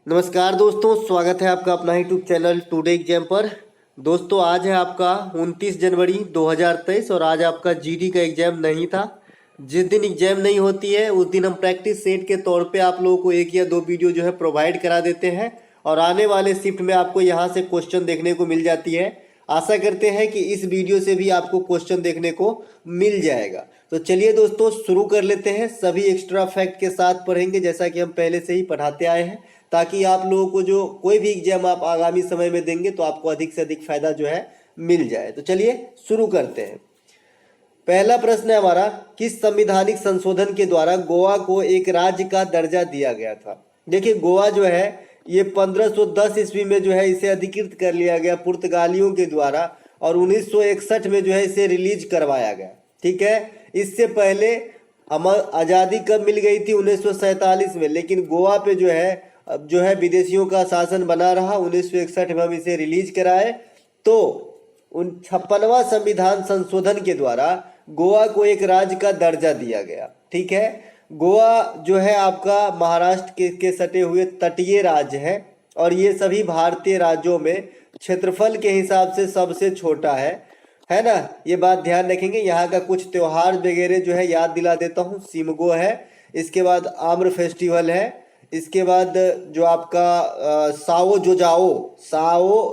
नमस्कार दोस्तों, स्वागत है आपका अपना यूट्यूब चैनल टुडे एग्जाम पर। दोस्तों आज है आपका 29 जनवरी 2023 और आज आपका जीडी का एग्जाम नहीं था। जिस दिन एग्जाम नहीं होती है उस दिन हम प्रैक्टिस सेट के तौर पे आप लोगों को एक या दो वीडियो जो है प्रोवाइड करा देते हैं और आने वाले शिफ्ट में आपको यहाँ से क्वेश्चन देखने को मिल जाती है। आशा करते हैं कि इस वीडियो से भी आपको क्वेश्चन देखने को मिल जाएगा। तो चलिए दोस्तों शुरू कर लेते हैं। सभी एक्स्ट्रा फैक्ट के साथ पढ़ेंगे जैसा कि हम पहले से ही पढ़ाते आए हैं, ताकि आप लोगों को जो कोई भी एग्जाम आप आगामी समय में देंगे तो आपको अधिक से अधिक फायदा जो है मिल जाए। तो चलिए शुरू करते हैं। पहला प्रश्न है हमारा, किस संवैधानिक संशोधन के द्वारा गोवा को एक राज्य का दर्जा दिया गया था। देखिए गोवा जो है ये 1510 ईस्वी में जो है इसे अधिकृत कर लिया गया पुर्तगालियों के द्वारा और 1961 में जो है इसे रिलीज करवाया गया। ठीक है, इससे पहले आज़ादी कब मिल गई थी? 1947 में, लेकिन गोवा पे जो है विदेशियों का शासन बना रहा। 1961 में हम इसे रिलीज कराए तो 56वां संविधान संशोधन के द्वारा गोवा को एक राज्य का दर्जा दिया गया। ठीक है, गोवा जो है आपका महाराष्ट्र के सटे हुए तटीय राज्य है और ये सभी भारतीय राज्यों में क्षेत्रफल के हिसाब से सबसे छोटा है ना। ये बात ध्यान रखेंगे। यहाँ का कुछ त्योहार वगैरह जो है याद दिला देता हूँ। सिमगो है, इसके बाद आम्र फेस्टिवल है, इसके बाद जो आपका साओ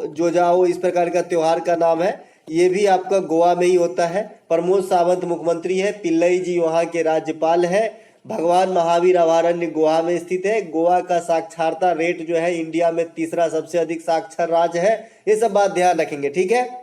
जोजाओ इस प्रकार का त्योहार का नाम है, ये भी आपका गोवा में ही होता है। प्रमोद सावंत मुख्यमंत्री है, पिल्लई जी वहाँ के राज्यपाल है। भगवान महावीर अभयारण्य गोवा में स्थित है। गोवा का साक्षरता रेट जो है इंडिया में तीसरा सबसे अधिक साक्षर राज्य है। ये सब बात ध्यान रखेंगे। ठीक है,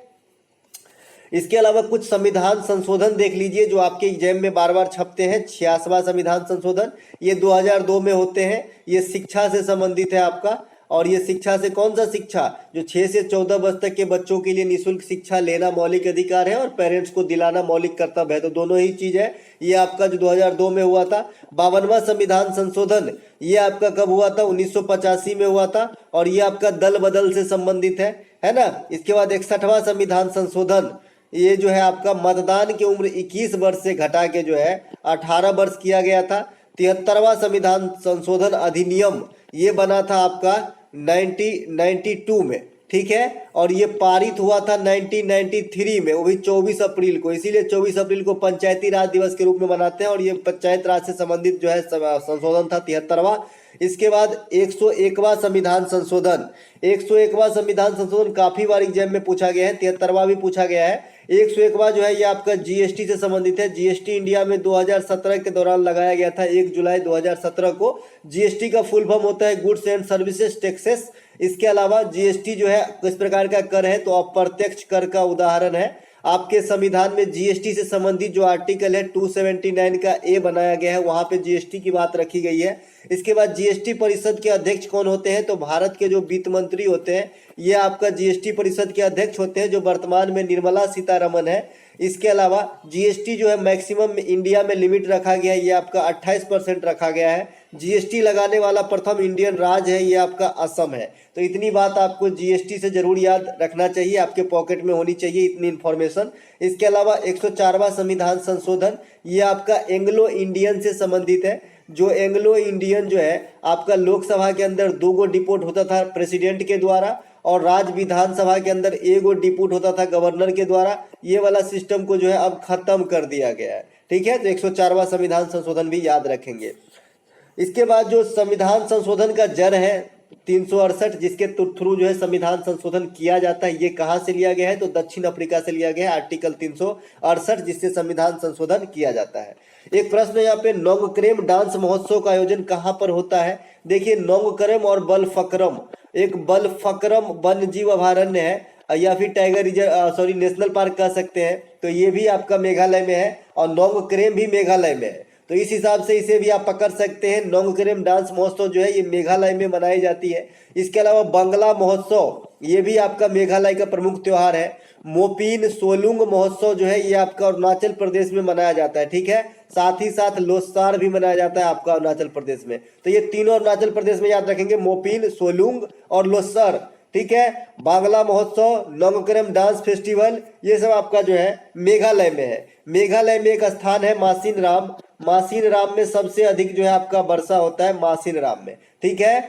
इसके अलावा कुछ संविधान संशोधन देख लीजिए जो आपके एग्जाम में बार बार छपते हैं। 86वां संविधान संशोधन ये 2002 में होते हैं। ये शिक्षा से संबंधित है आपका, और ये शिक्षा से कौन सा शिक्षा? जो 6 से 14 वर्ष तक के बच्चों के लिए निःशुल्क शिक्षा लेना मौलिक अधिकार है और पेरेंट्स को दिलाना मौलिक कर्तव्य है। तो दोनों ही चीज है। ये आपका जो 2002 में हुआ था। 52वां संविधान संशोधन ये आपका कब हुआ था? 1985 में हुआ था और ये आपका दल बदल से संबंधित है ना। इसके बाद 61वां संविधान संशोधन ये जो है आपका मतदान की उम्र 21 वर्ष से घटा के जो है 18 वर्ष किया गया था। 73वां संविधान संशोधन अधिनियम ये बना था आपका 1992 में। ठीक है, और ये पारित हुआ था 1993 में, वो भी 24 अप्रैल को। इसीलिए 24 अप्रैल को पंचायती राज दिवस के रूप में मनाते हैं और ये पंचायत राज से संबंधित जो है संशोधन था 73वां। इसके बाद 101वां संविधान संशोधन। 101वां संविधान संशोधन काफी बार एग्जाम में पूछा गया है, 73वां भी पूछा गया है। 101वां जो है ये आपका जीएसटी से संबंधित है। जीएसटी इंडिया में 2017 के दौरान लगाया गया था 1 जुलाई 2017 को। जीएसटी का फुल फॉर्म होता है गुड्स एंड सर्विसेज टैक्सेस। इसके अलावा जीएसटी जो है किस प्रकार का कर है? तो अप्रत्यक्ष कर का उदाहरण है। आपके संविधान में जीएसटी से संबंधित जो आर्टिकल है 279 का ए बनाया गया है, वहां पे जीएसटी की बात रखी गई है। इसके बाद जीएसटी परिषद के अध्यक्ष कौन होते हैं? तो भारत के जो वित्त मंत्री होते हैं ये आपका जीएसटी परिषद के अध्यक्ष होते हैं, जो वर्तमान में निर्मला सीतारमन है। इसके अलावा जीएसटी जो है मैक्सिमम इंडिया में लिमिट रखा गया है, ये आपका 28% रखा गया है। जीएसटी लगाने वाला प्रथम इंडियन राज्य है ये आपका असम है। तो इतनी बात आपको जीएसटी से जरूर याद रखना चाहिए, आपके पॉकेट में होनी चाहिए इतनी इन्फॉर्मेशन। इसके अलावा 104वां संविधान संशोधन ये आपका एंग्लो इंडियन से संबंधित है। जो एंग्लो इंडियन जो है आपका लोकसभा के अंदर 2 गो डिपोट होता था प्रेसिडेंट के द्वारा और राज्य विधानसभा के अंदर 1 गो डिपोट होता था गवर्नर के द्वारा। ये वाला सिस्टम को जो है अब खत्म कर दिया गया है। ठीक है, तो 104वां संविधान संशोधन भी याद रखेंगे। इसके बाद जो संविधान संशोधन का जड़ है 368, जिसके थ्रू जो है संविधान संशोधन किया जाता है, ये कहाँ से लिया गया है? तो दक्षिण अफ्रीका से लिया गया है। आर्टिकल 368 जिससे संविधान संशोधन किया जाता है। एक प्रश्न यहाँ पे, नोंगक्रेम डांस महोत्सव का आयोजन कहाँ पर होता है? देखिए नोंगक्रेम और बलफक्रम, एक बलफक्रम वन्य जीव अभयारण्य है या फिर टाइगर रिजर्व नेशनल पार्क कह सकते हैं, तो ये भी आपका मेघालय में है और नोंगक्रेम भी मेघालय में है। तो इस हिसाब से इसे भी आप पकड़ सकते हैं। नोंगक्रेम डांस महोत्सव जो है ये मेघालय में मनाई जाती है। इसके अलावा बंगला महोत्सव ये भी आपका मेघालय का प्रमुख त्योहार है। मोपिन सोलुंग महोत्सव जो है ये आपका अरुणाचल प्रदेश में मनाया जाता है। ठीक है, साथ ही साथ लोसार भी मनाया जाता है आपका अरुणाचल प्रदेश में। तो ये तीनों अरुणाचल प्रदेश में याद रखेंगे, मोपिन, सोलुंग और लोसर। ठीक है, बांग्ला महोत्सव, नोंगक्रेम डांस फेस्टिवल ये सब आपका जो है मेघालय में है। मेघालय में एक स्थान है मासिन राम। मासिन राम में सबसे अधिक जो है आपका वर्षा होता है मासिन राम में। ठीक है,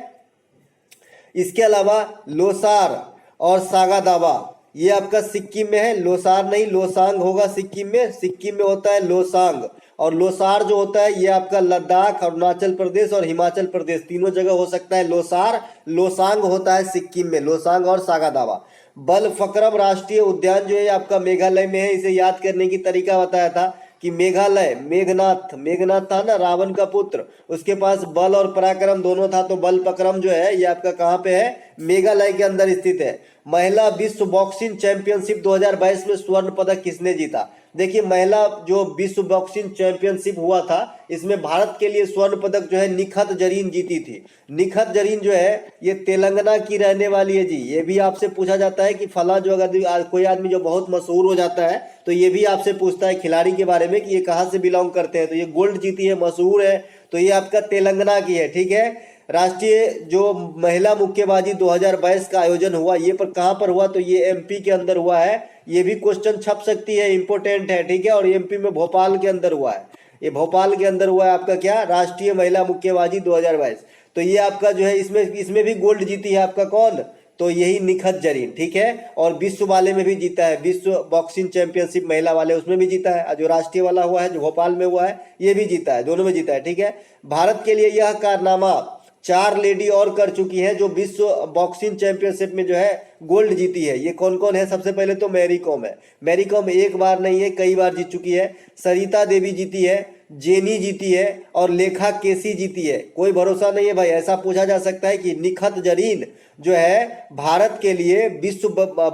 इसके अलावा लोसार और सागादावा ये आपका सिक्किम में है। लोसार नहीं, लोसांग होगा सिक्किम में। सिक्किम में होता है लोसांग। और लोसार जो होता है ये आपका लद्दाख, अरुणाचल प्रदेश और हिमाचल प्रदेश तीनों जगह हो सकता है लोसार। लोसांग होता है सिक्किम में, लोसांग और सागादावा। बलफक्रम राष्ट्रीय उद्यान जो है आपका मेघालय में है। इसे याद करने की तरीका बताया था कि मेघालय, मेघनाथ, मेघनाथ था ना रावण का पुत्र, उसके पास बल और पराक्रम दोनों था, तो बल पक्रम जो है ये आपका कहाँ पे है, मेघालय के अंदर स्थित है। महिला विश्व बॉक्सिंग चैंपियनशिप 2022 में स्वर्ण पदक किसने जीता? देखिए महिला जो विश्व बॉक्सिंग चैंपियनशिप हुआ था इसमें भारत के लिए स्वर्ण पदक जो है निखत जरीन जीती थी। निखत जरीन जो है ये तेलंगाना की रहने वाली है जी। ये भी आपसे पूछा जाता है कि फला जो अगर कोई आदमी जो बहुत मशहूर हो जाता है तो ये भी आपसे पूछता है खिलाड़ी के बारे में कि ये कहाँ से बिलोंग करते हैं। तो ये गोल्ड जीती है, मशहूर है, तो ये आपका तेलंगाना की है। ठीक है। राष्ट्रीय जो महिला मुक्केबाजी 2022 का आयोजन हुआ ये पर कहाँ पर हुआ? तो ये एमपी के अंदर हुआ है। ये भी क्वेश्चन छप सकती है, इंपोर्टेंट है। ठीक है। और एमपी में भोपाल के अंदर हुआ है। ये भोपाल के अंदर हुआ है आपका क्या, राष्ट्रीय महिला मुक्केबाजी 2022। तो ये आपका जो है इसमें भी गोल्ड जीती है आपका कौन? तो यही निखत जरीन। ठीक है। और विश्व वाले में भी जीता है, विश्व बॉक्सिंग चैंपियनशिप महिला वाले उसमें भी जीता है। जो राष्ट्रीय वाला हुआ है जो भोपाल में हुआ है ये भी जीता है, दोनों में जीता है। ठीक है। भारत के लिए यह कारनामा 4 लेडी और कर चुकी हैं जो विश्व बॉक्सिंग चैंपियनशिप में जो है गोल्ड जीती है। ये कौन कौन है? सबसे पहले तो मैरी कॉम है। मैरी कॉम एक बार नहीं है, कई बार जीत चुकी है। सरिता देवी जीती है, जेनी जीती है और लेखा केसी जीती है। कोई भरोसा नहीं है भाई, ऐसा पूछा जा सकता है कि निखत जरीन जो है भारत के लिए विश्व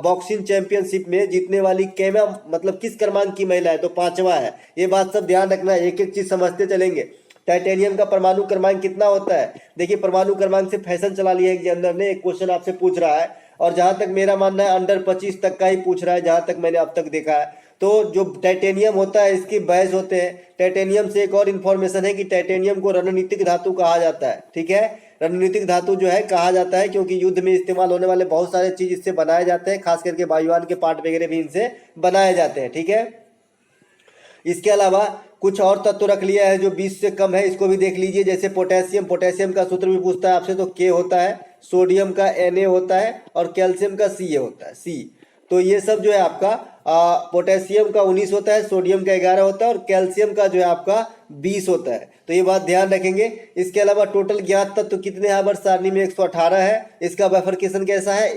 बॉक्सिंग चैंपियनशिप में जीतने वाली कैमा मतलब किस क्रमांक की महिला है? तो 5वां है। ये बात सब ध्यान रखना, एक एक चीज समझते चलेंगे। टाइटेनियम का परमाणु क्रमांक कितना होता है? देखिए परमाणु क्रमांक से फैशन चला लिया है कि अंदर ने एक क्वेश्चन आपसे पूछ रहा है और जहां तक मेरा मानना है अंडर 25 तक का ही पूछ रहा है, जहां तक मैंने अब तक देखा है। तो जो टाइटेनियम होता है इसकी बहस होते हैं। टाइटेनियम से एक और इन्फॉर्मेशन है कि टाइटेनियम को रणनीतिक धातु कहा जाता है। ठीक है। रणनीतिक धातु जो है कहा जाता है क्योंकि युद्ध में इस्तेमाल होने वाले बहुत सारे चीज इससे बनाए जाते हैं, खास करके वायुयान के पार्ट वगैरह भी इनसे बनाए जाते हैं। ठीक है। इसके अलावा कुछ और तत्व रख लिया है जो 20 से कम है, इसको भी देख लीजिए। जैसे पोटेशियम, पोटेशियम का सूत्र भी पूछता है आपसे तो के होता है, सोडियम का Na होता है और कैल्शियम का Ca होता है, C। तो ये सब जो है आपका पोटेशियम का 19 होता है, सोडियम का 11 होता है और कैल्शियम का जो है आपका 20 होता है। तो ये बात ध्यान रखेंगे। इसके अलावा टोटल ज्ञात तत्व कितने हैं आवर्त सारणी में? 118 है। इसका बाइफरकेशन कैसा है?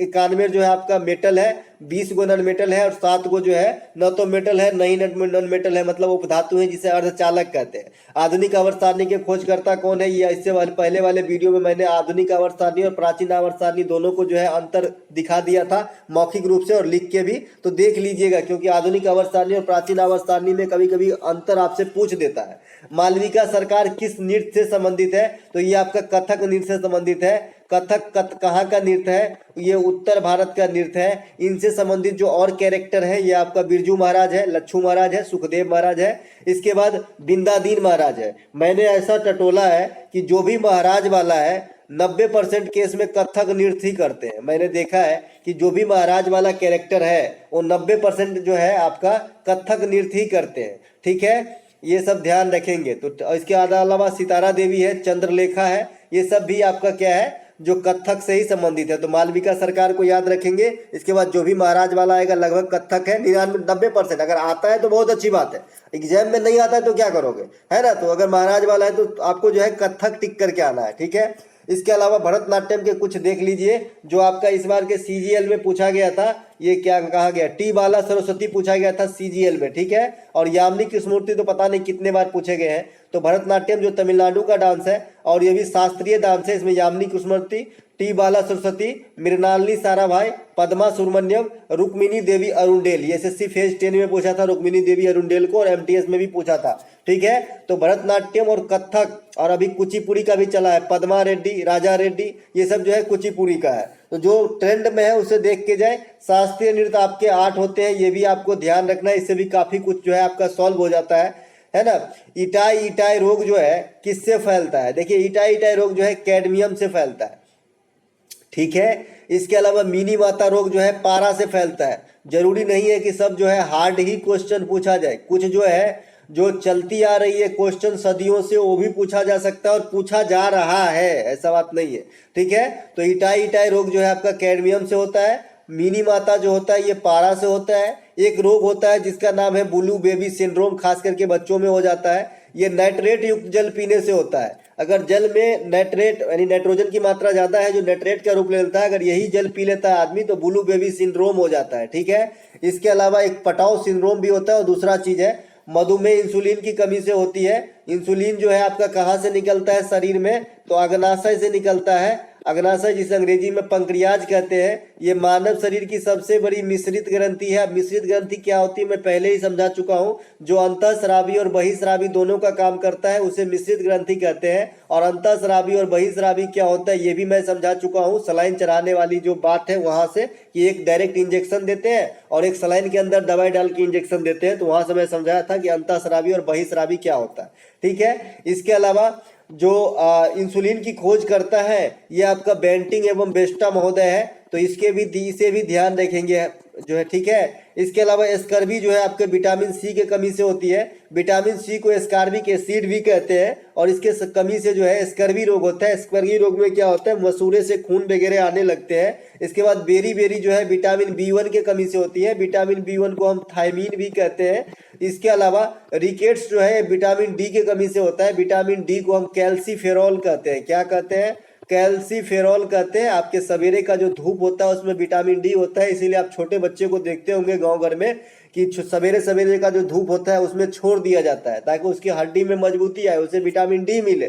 91 जो है आपका मेटल है, 20 गो नॉन मेटल है और 7 गो जो है न तो मेटल है न ही नॉन मेटल है, मतलब उपधातु है जिसे अर्धचालक कहते हैं। आधुनिक आवर्त सारणी के खोजकर्ता कौन है? ये इससे पहले वाले वीडियो में मैंने आधुनिक आवर्त सारणी और प्राचीन आवर्त सारणी दोनों को जो है अंतर दिखा दिया था मौखिक रूप से और लिख के भी, तो देख लीजिएगा क्योंकि आधुनिक आवर्त सारणी और प्राचीन आवर्त सारणी में कभी कभी अंतर आपसे पूछ देता है। मालविका सरकार किस नृत्य से संबंधित है? तो ये आपका कथक नृत्य से संबंधित है। कथक कहाँ का नृत्य है? ये उत्तर भारत का नृत्य है। इनसे संबंधित जो और कैरेक्टर है ये आपका बिरजू महाराज है, लच्छू महाराज है, सुखदेव महाराज है। इसके बाद बिंदादीन महाराज है। मैंने ऐसा टटोला है कि जो भी महाराज वाला है 90% केस में कथक नृत्य ही करते हैं। मैंने देखा है कि जो भी महाराज वाला कैरेक्टर है वो 90% जो है आपका कथक नृत्य ही करते हैं। ठीक है। ये सब ध्यान रखेंगे। तो इसके अलावा सितारा देवी है, चंद्रलेखा है, ये सब भी आपका क्या है जो कथक से ही संबंधित है। तो मालविका सरकार को याद रखेंगे। इसके बाद जो भी महाराज वाला आएगा लगभग कथक है। 90% अगर आता है तो बहुत अच्छी बात है, एग्जाम में नहीं आता है तो क्या करोगे, है ना। तो अगर महाराज वाला है तो आपको जो है कथक टिक करके आना है। ठीक है। इसके अलावा भरतनाट्यम के कुछ देख लीजिए जो आपका इस बार के CGL में पूछा गया था। ये क्या कहा गया? टी बाला सरस्वती पूछा गया था CGL में। ठीक है। और यामिनी कृष्णमूर्ति तो पता नहीं कितने बार पूछे गए हैं। तो भरतनाट्यम जो तमिलनाडु का डांस है और ये भी शास्त्रीय डांस है। इसमें यामिनी कृष्णमूर्ति, टी बाला सरस्वती, मृणालिनी साराभाई, पद्मा सुब्रमण्यम, रुक्मिणी देवी अरुणडेल, ये SSC फेज 10 में पूछा था रुक्मिणी देवी अरुणडेल को और MTS में भी पूछा था। ठीक है। तो भरतनाट्यम और कथक और अभी कुचिपुड़ी का भी चला है, पद्मा रेड्डी, राजा रेड्डी, ये सब जो है कुचिपुड़ी का है। तो जो ट्रेंड में है उसे देख के जाए। शास्त्रीय नृत्य आपके 8 होते हैं, ये भी आपको ध्यान रखना है। इससे भी काफी कुछ जो है आपका सॉल्व हो जाता है ना। इटाई रोग जो है किससे फैलता है? देखिए इटाई रोग जो है कैडमियम से फैलता है। ठीक है। इसके अलावा मिनी माता रोग जो है पारा से फैलता है। जरूरी नहीं है कि सब जो है हार्ड ही क्वेश्चन पूछा जाए, कुछ जो है जो चलती आ रही है क्वेश्चन सदियों से, वो भी पूछा जा सकता है और पूछा जा रहा है, ऐसा बात नहीं है। ठीक है, तो इटाई इटाई रोग जो है आपका कैडमियम से होता है। मिनी माता जो होता है ये पारा से होता है। एक रोग होता है जिसका नाम है ब्लू बेबी सिंड्रोम, खास करके बच्चों में हो जाता है। ये नाइट्रेट युक्त जल पीने से होता है। अगर जल में नाइट्रेट यानी नाइट्रोजन की मात्रा ज्यादा है जो नाइट्रेट का रूप ले लेता है, अगर यही जल पी लेता है आदमी तो ब्लू बेबी सिंड्रोम हो जाता है। ठीक है, इसके अलावा एक पटाव सिंड्रोम भी होता है। और दूसरा चीज है मधुमेह इंसुलिन की कमी से होती है। इंसुलिन जो है आपका कहाँ से निकलता है शरीर में, तो अग्नाशय से निकलता है। अग्नाशय जिसे अंग्रेजी में पंक्रियाज कहते हैं, ये मानव शरीर की सबसे बड़ी मिश्रित ग्रंथि है। मिश्रित ग्रंथि क्या होती है मैं पहले ही समझा चुका हूँ। जो अंतःस्रावी और बहिःस्रावी दोनों का काम करता है उसे मिश्रित ग्रंथि कहते हैं। और अंतःस्रावी और बहिःस्रावी क्या होता है ये भी मैं समझा चुका हूँ। सलाइन चढ़ाने वाली जो बात है वहां से कि एक डायरेक्ट इंजेक्शन देते हैं और एक सलाइन के अंदर दवाई डाल के इंजेक्शन देते हैं, तो वहां से मैं समझाया था कि अंतःस्रावी और बहिःस्रावी क्या होता है। ठीक है, इसके अलावा जो इंसुलिन की खोज करता है ये आपका बेंटिंग एवं बेस्टा महोदय है, तो इसे भी ध्यान रखेंगे जो है। ठीक है, इसके अलावा स्कर्वी जो है आपके विटामिन सी के कमी से होती है। विटामिन सी को स्कर्विक एसिड भी कहते हैं और इसके कमी से जो है स्कर्वी रोग होता है। स्कर्वी रोग में क्या होता है मसूड़े से खून वगैरह आने लगते हैं। इसके बाद बेरी बेरी जो है विटामिन B1 के कमी से होती है। विटामिन B1 को हम थायमीन भी कहते हैं। इसके अलावा रिकेट्स जो है विटामिन डी के कमी से होता है। विटामिन डी को हम कैल्सीफेरॉल कहते हैं। क्या कहते हैं, कैल्सीफेरॉल कहते हैं। आपके सवेरे का जो धूप होता है उसमें विटामिन डी होता है, इसीलिए आप छोटे बच्चे को देखते होंगे गांव घर में कि सवेरे सवेरे का जो धूप होता है उसमें छोड़ दिया जाता है ताकि उसकी हड्डी में मजबूती आए, उसे विटामिन डी मिले।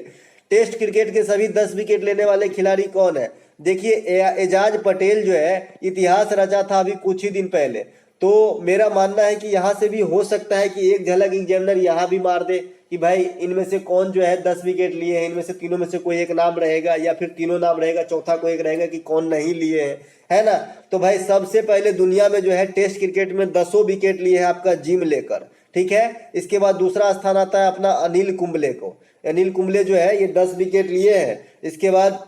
टेस्ट क्रिकेट के सभी 10 विकेट लेने वाले खिलाड़ी कौन है, देखिए एजाज पटेल जो है इतिहास रचा था अभी कुछ ही दिन पहले। तो मेरा मानना है कि यहाँ से भी हो सकता है कि एक झलक एग्जामिनर यहाँ भी मार दे कि भाई इनमें से कौन जो है 10 विकेट लिए हैं, इनमें से तीनों में से कोई एक नाम रहेगा या फिर तीनों नाम रहेगा, चौथा कोई एक रहेगा कि कौन नहीं लिए हैं, है ना। तो भाई सबसे पहले दुनिया में जो है टेस्ट क्रिकेट में 10 विकेट लिए है आपका जिम लेकर। ठीक है, इसके बाद दूसरा स्थान आता है अपना अनिल कुंबले को। अनिल कुंबले जो है ये 10 विकेट लिए हैं। इसके बाद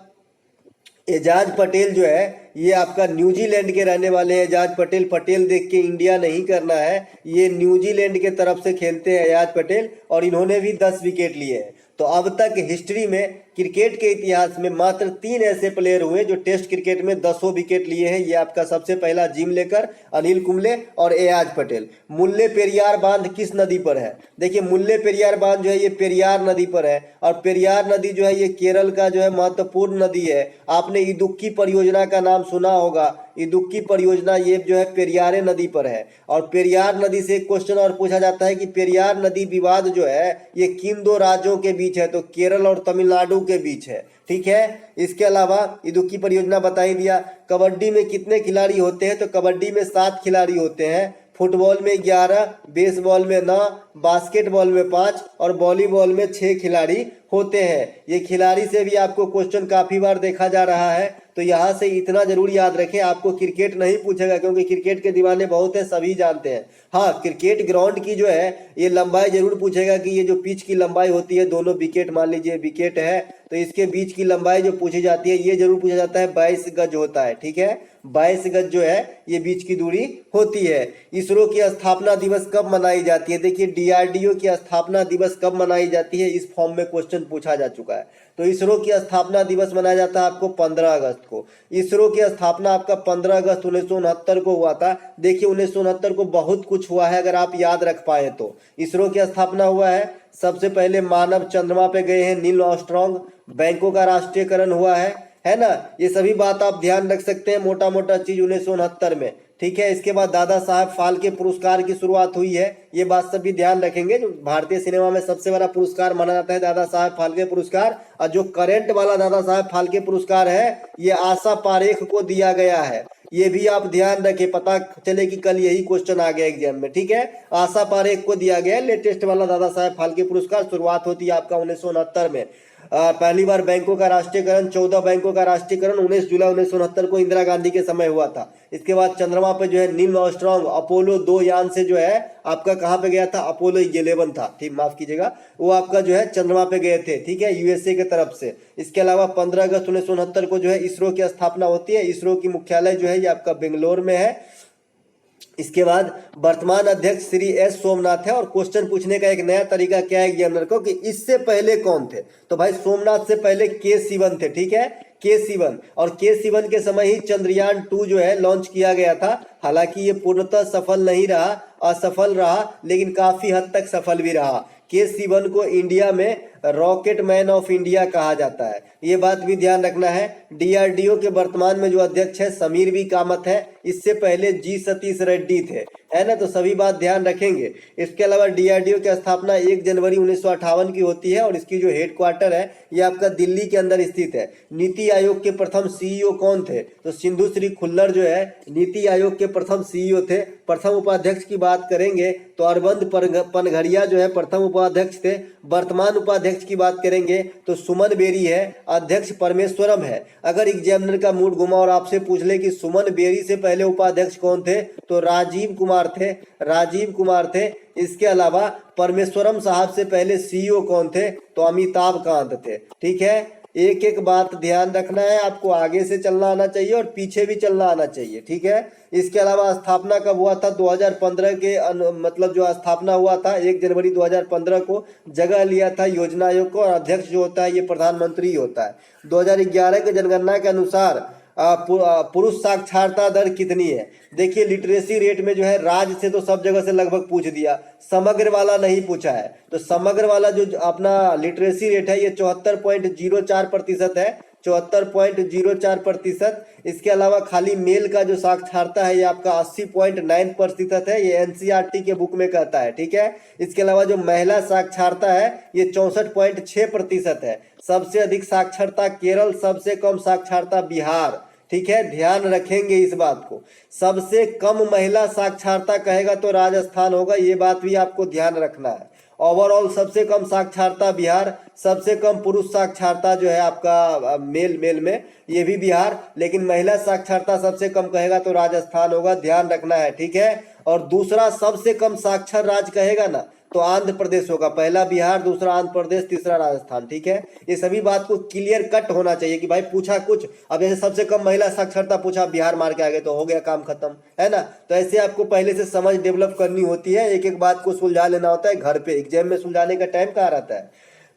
एजाज पटेल जो है ये आपका न्यूजीलैंड के रहने वाले हैं। एजाज पटेल, पटेल देख के इंडिया नहीं करना है, ये न्यूजीलैंड के तरफ से खेलते हैं एजाज पटेल और इन्होंने भी 10 विकेट लिए हैं। तो अब तक हिस्ट्री में क्रिकेट के इतिहास में मात्र 3 ऐसे प्लेयर हुए जो टेस्ट क्रिकेट में 10 विकेट लिए हैं। ये आपका सबसे पहला जिम लेकर अनिल कुंबले और एजाज पटेल। मुल्ले पेरियार बांध किस नदी पर है, देखिए मुल्ले पेरियार बांध जो है ये पेरियार नदी पर है और पेरियार नदी जो है ये केरल का जो है महत्वपूर्ण नदी है। आपने इदुक्की परियोजना का नाम सुना होगा, इदुक्की परियोजना ये जो है पेरियारे नदी पर है। और पेरियार नदी से एक क्वेश्चन और पूछा जाता है कि पेरियार नदी विवाद जो है ये किन 2 राज्यों के बीच है, तो केरल और तमिलनाडु के बीच है। ठीक है, इसके अलावा इदुक्की परियोजना बता ही दिया। कबड्डी में कितने खिलाड़ी होते हैं, तो कबड्डी में 7 खिलाड़ी होते हैं। फुटबॉल में 11, बेसबॉल में 9, बास्केटबॉल में 5 और वॉलीबॉल में 6 खिलाड़ी होते हैं। ये खिलाड़ी से भी आपको क्वेश्चन काफी बार देखा जा रहा है, तो यहाँ से इतना जरूर याद रखें, आपको क्रिकेट नहीं पूछेगा क्योंकि क्रिकेट के दीवाने बहुत है, सभी जानते हैं। हाँ, क्रिकेट ग्राउंड की जो है ये लंबाई जरूर पूछेगा कि ये जो पिच की लंबाई होती है, दोनों विकेट मान लीजिए विकेट है तो इसके बीच की लंबाई जो पूछी जाती है ये जरूर पूछा जाता है, 22 गज होता है। ठीक है, 22 गज जो है ये बीच की दूरी होती है। इसरो की स्थापना दिवस कब मनाई जाती है, देखिए DRDO की स्थापना दिवस कब मनाई जाती है, इस फॉर्म में क्वेश्चन पूछा जा चुका है। तो इसरो की स्थापना दिवस मनाया जाता है आपको 15 अगस्त को। इसरो की स्थापना आपका 15 अगस्त 1969 को हुआ था। देखिए 1969 को बहुत कुछ हुआ है अगर आप याद रख पाए तो। इसरो की स्थापना हुआ है, सबसे पहले मानव चंद्रमा पे गए हैं नील आर्मस्ट्रांग, बैंकों का राष्ट्रीयकरण हुआ है ना। ये सभी बात आप ध्यान रख सकते हैं, मोटा मोटा चीज 1969 में। ठीक है, इसके बाद दादा साहब फाल्के पुरस्कार की शुरुआत हुई है, ये बात सभी ध्यान रखेंगे। जो भारतीय सिनेमा में सबसे बड़ा पुरस्कार माना जाता है दादा साहब फाल्के पुरस्कार, और जो करंट वाला दादा साहब फाल्के पुरस्कार है ये आशा पारेख को दिया गया है। ये भी आप ध्यान रखें, पता चले कि कल यही क्वेश्चन आ गया एग्जाम में। ठीक है, आशा पारेख को दिया गया लेटेस्ट वाला दादा साहब फाल्के पुरस्कार। शुरुआत होती है आपका 1969 में। पहली बार बैंकों का राष्ट्रीयकरण, 14 बैंकों का राष्ट्रीयकरण 19 जुलाई 1969 को इंदिरा गांधी के समय हुआ था। इसके बाद चंद्रमा पे जो है नील आर्मस्ट्रांग अपोलो 2 यान से जो है आपका कहाँ पे गया था, अपोलो 11 था, ठीक माफ कीजिएगा, वो आपका जो है चंद्रमा पे गए थे। ठीक है, USA के तरफ से। इसके अलावा 15 अगस्त 1969 को जो है इसरो की स्थापना होती है। इसरो की मुख्यालय जो है ये आपका बेंगलोर में है। इसके बाद वर्तमान अध्यक्ष श्री एस सोमनाथ है। और क्वेश्चन पूछने का एक नया तरीका क्या है एग्जामिनर को कि इससे पहले कौन थे, तो भाई सोमनाथ से पहले के सिवन थे, ठीक है, के सिवन। और के सिवन के समय ही चंद्रयान 2 जो है लॉन्च किया गया था। हालांकि ये पूर्णतः सफल नहीं रहा, असफल रहा, लेकिन काफी हद तक सफल भी रहा। के सिवन को इंडिया में रॉकेट मैन ऑफ इंडिया कहा जाता है, ये बात भी ध्यान रखना है। डीआरडीओ के वर्तमान में जो अध्यक्ष है समीर वी कामत है, इससे पहले जी सतीश रेड्डी थे, है ना, तो सभी बात ध्यान रखेंगे। इसके अलावा डीआरडीओ की स्थापना 1 जनवरी 1958 की होती है और इसकी जो हेडक्वार्टर है ये आपका दिल्ली के अंदर स्थित है। नीति आयोग के प्रथम सीईओ कौन थे, तो सिंधु श्री खुल्लर जो है नीति आयोग के प्रथम सीईओ थे। प्रथम उपाध्यक्ष की बात करेंगे तो अरविंद पनघड़िया जो है प्रथम उपाध्यक्ष थे। वर्तमान उपाध्यक्ष की बात करेंगे तो सुमन बेरी है, अध्यक्ष परमेश्वरम है। अगर एग्जामिनर का मूड घुमा और आपसे पूछ ले कि सुमन बेरी से पहले उपाध्यक्ष कौन थे, तो राजीव कुमार थे। इसके अलावा परमेश्वरम साहब से पहले सीईओ कौन थे, तो अमिताभ कांत थे, ठीक है। एक एक बात ध्यान रखना है, आपको आगे से चलना आना चाहिए और पीछे भी चलना आना चाहिए, ठीक है। इसके अलावा स्थापना कब हुआ था, 2015 के मतलब जो स्थापना हुआ था 1 जनवरी 2015 को जगह लिया था योजना आयोग को, और अध्यक्ष जो होता है ये प्रधानमंत्री होता है। 2011 के जनगणना के अनुसार पुरुष साक्षरता दर कितनी है। देखिए लिटरेसी रेट में जो है राज्य से तो सब जगह से लगभग पूछ दिया, समग्र वाला नहीं पूछा है। तो समग्र वाला जो अपना लिटरेसी रेट है ये 74.04% है, 74.04%। इसके अलावा खाली मेल का जो साक्षरता है ये आपका 80.9% है, ये एनसीईआरटी के बुक में कहता है, ठीक है। इसके अलावा जो महिला साक्षरता है ये 64.6% है। सबसे अधिक साक्षरता केरल, सबसे कम साक्षरता बिहार, ठीक है, ध्यान रखेंगे इस बात को। सबसे कम महिला साक्षरता कहेगा तो राजस्थान होगा, ये बात भी आपको ध्यान रखना है। ओवरऑल सबसे कम साक्षरता बिहार, सबसे कम पुरुष साक्षरता जो है आपका मेल में ये भी बिहार, लेकिन महिला साक्षरता सबसे कम कहेगा तो राजस्थान होगा, ध्यान रखना है, ठीक है। और दूसरा सबसे कम साक्षर राज्य कहेगा ना तो आंध्र प्रदेश होगा, पहला बिहार, दूसरा आंध्र प्रदेश, तीसरा राजस्थान, ठीक है। ये सभी बात को क्लियर कट होना चाहिए कि भाई पूछा कुछ, अब जैसे सबसे कम महिला साक्षरता पूछा बिहार मार के आ गए तो हो गया काम खत्म, है ना। तो ऐसे आपको पहले से समझ डेवलप करनी होती है, एक एक बात को सुलझा लेना होता है घर पे, एग्जाम में सुलझाने का टाइम कहाँ रहता है।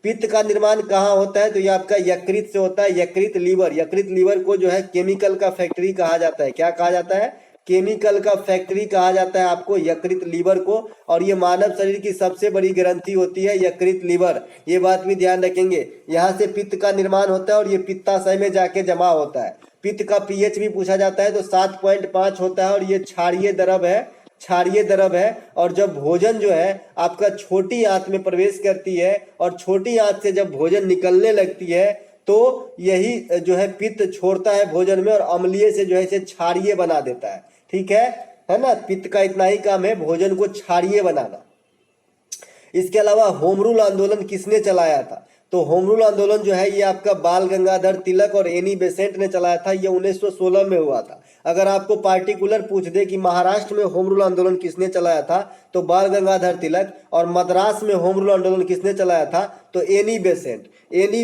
पित्त का निर्माण कहाँ होता है, तो ये आपका यकृत से होता है, यकृत लीवर को जो है केमिकल का फैक्ट्री कहा जाता है। क्या कहा जाता है, केमिकल का फैक्ट्री कहा जाता है आपको यकृत लीवर को। और ये मानव शरीर की सबसे बड़ी ग्रंथि होती है यकृत लीवर, ये बात भी ध्यान रखेंगे। यहाँ से पित्त का निर्माण होता है और ये पित्ताशय में जाके जमा होता है। पित्त का पीएच भी पूछा जाता है तो 7.5 होता है और ये क्षारीय द्रव है। और जब भोजन जो है आपका छोटी आंत में प्रवेश करती है और छोटी आंत से जब भोजन निकलने लगती है तो यही जो है पित्त छोड़ता है भोजन में और अम्लीय से जो है इसे क्षारीय बना देता है, ठीक है ना। पित्त का इतना ही काम है, भोजन को क्षारीय बनाना। इसके अलावा होम रूल आंदोलन किसने चलाया था, तो होम रूल आंदोलन जो है ये आपका बाल गंगाधर तिलक और एनी बेसेंट ने चलाया था, ये 1916 में हुआ था। अगर आपको पार्टिकुलर पूछ दे कि महाराष्ट्र में होम रूल आंदोलन किसने चलाया था तो बाल गंगाधर तिलक, और मद्रास में होम रूल आंदोलन किसने चलाया था तो एनी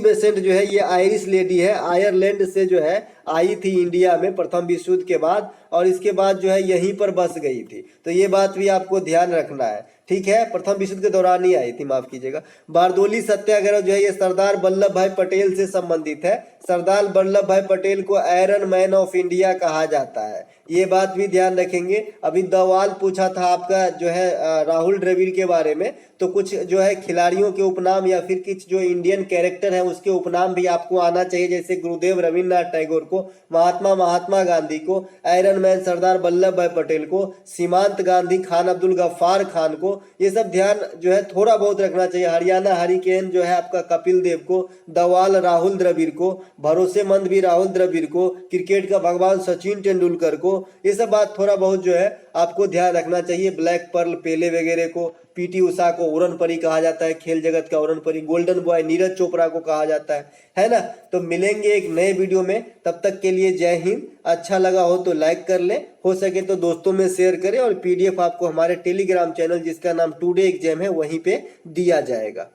बेसेंट जो है ये आयरिश लेडी है, आयरलैंड से जो है आई थी इंडिया में प्रथम विश्व युद्ध के बाद, और इसके बाद जो है यहीं पर बस गई थी। तो ये बात भी आपको ध्यान रखना है, ठीक है। प्रथम विश्व युद्ध के दौरान ही आई थी, माफ कीजिएगा। बारदोली सत्याग्रह जो है ये सरदार वल्लभ भाई पटेल से संबंधित है। सरदार वल्लभ भाई पटेल को आयरन मैन ऑफ इंडिया कहा जाता है, ये बात भी ध्यान रखेंगे। अभी सवाल पूछा था आपका जो है राहुल द्रविड़ के बारे में, तो कुछ जो है खिलाड़ियों के उपनाम या फिर कुछ जो इंडियन कैरेक्टर है उसके उपनाम भी आपको आना चाहिए, जैसे गुरुदेव रविन्द्रनाथ टैगोर को, महात्मा गांधी को, आयरन मैन सरदार वल्लभ भाई पटेल को, सीमांत गांधी, खान अब्दुल गफ्फार खान को, ये सब ध्यान जो है थोड़ा बहुत रखना चाहिए। हरियाणा हरिकेन जो है आपका कपिल देव को, दवाल राहुल द्रविड़ को, भरोसेमंद भी राहुल द्रविड़ को, क्रिकेट का भगवान सचिन तेंदुलकर को, ये सब बात थोड़ा बहुत जो है आपको ध्यान रखना चाहिए। ब्लैक पर्ल पेले वगैरह को, पीटी उषा को उड़न परी कहा जाता है, खेल जगत का उड़न परी, गोल्डन बॉय नीरज चोपड़ा को कहा जाता है ना। तो मिलेंगे एक नए वीडियो में, तब तक के लिए जय हिंद। अच्छा लगा हो तो लाइक कर ले, हो सके तो दोस्तों में शेयर करें, और पीडीएफ आपको हमारे टेलीग्राम चैनल जिसका नाम टुडे एग्जाम है वहीं पे दिया जाएगा।